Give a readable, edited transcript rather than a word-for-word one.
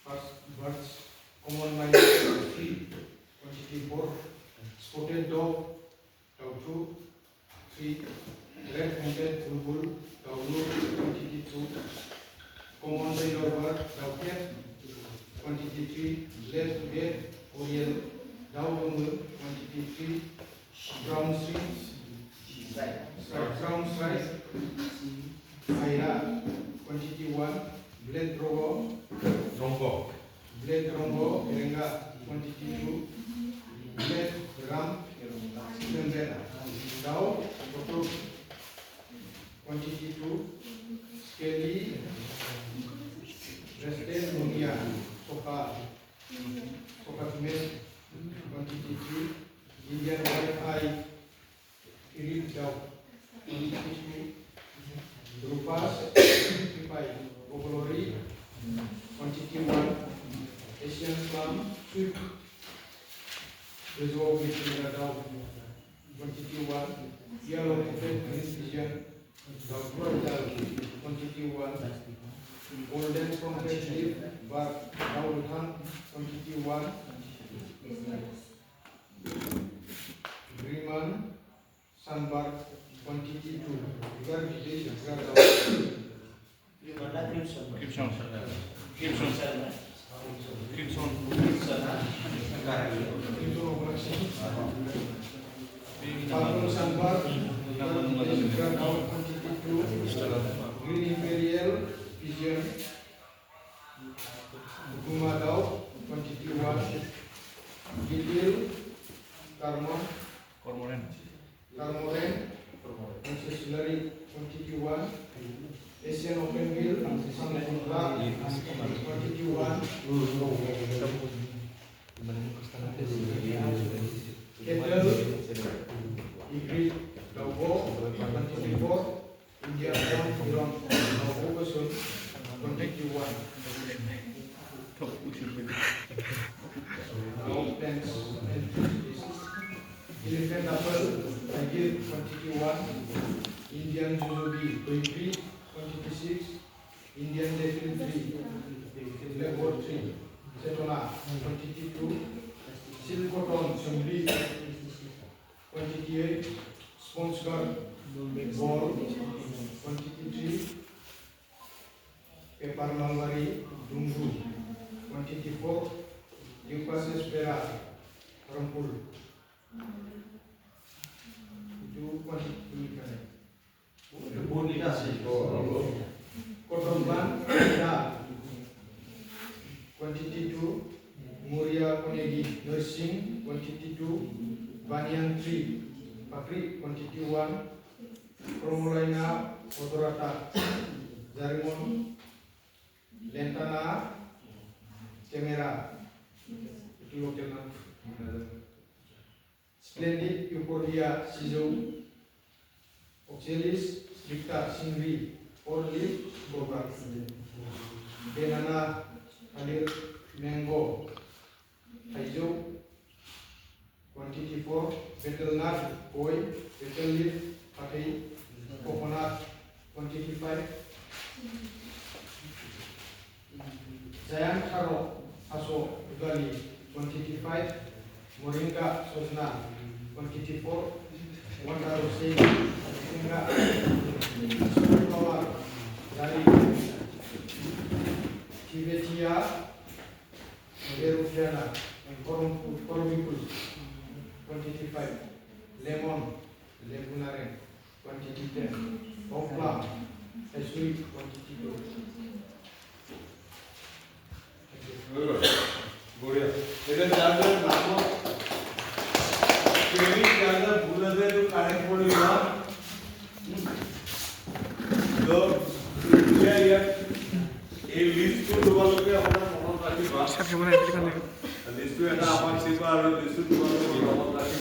First birds, common minus 3, quantity 4, spotted dog, dog 2, 3, red-handed bulbul, dog blue, quantity 2, common tailor bird, dog 10, quantity 3, red, oriel, dog ungu, quantity 3, brown strings, brown stripe, aira, quantity 1, black rongo, erenga, quantity 2, black ram, vendetta, dao, kotok, quantity 2, scaly, rested munia, sofa female, quantity 3, Indian white eye, irid dao, quantity 2, drupas, 55, Bogolori, quantity 1, Asian plum, sweep, reserve between the dog, quantity 1, yellow green pigeon, dog quantity 1, golden trumpet leaf, bark, dog quantity 1, Griman, sunbark, quantity 2, Purple sunbark, quantity 2, green imperial, pigeon, Guma dog, quantity 1, Gilil, Cormoran, ancestry, quantity 1, Asian openbill, quantity 1, Kettle, Igrit, Dogo, quantity 4, India Iran, Dogo Basun, quantity 1. Elephant apple, Tiger, quantity 1, Indian Zuzubi, Toypi, quantity 6, Indian Devil 3, Leopard 3, Setona, quantity 2, Silkoton, Sungli, quantity 8, Sponge Guard, Ball, quantity 3, Pepper Mangari, Dungu, quantity 4, Dupas Espera, Rampul. Itu quantity Cotton plant, quantity 2, Muria Konegi, nursing, quantity 2, Banyan tree, Pakri, quantity 1, Promolina odorata, Zarimon, Lentana, Camera, itu lokal. Splendid Euphorbia Sizo, Oxalis stricta Singri, Orlip Bobak, Banana, Alir, Mango, Haizo, quantity 4, Betel nut, Koi, Betel leaf, Pakai, Coconut, quantity 5, Giant Carrot, Aso, Ugali, quantity 5, Moringa, Sosna, quantity 4, Wanda Rosé, Singa, Flower, Dari, Tibetia, Verufiana, and Coromicus, quantity 5, Lemon, Legunaren, quantity 10, Opla, Sweet, quantity 2. बढ़िया इधर charger नामो केवी charger भूल दे तो connect पड़ेगा तो ये list को double के अपना मोबाइल रखी बात सब के बने लिस्ट को এটা আমার সিপার লিस्ट को डबल के मोबाइल रखी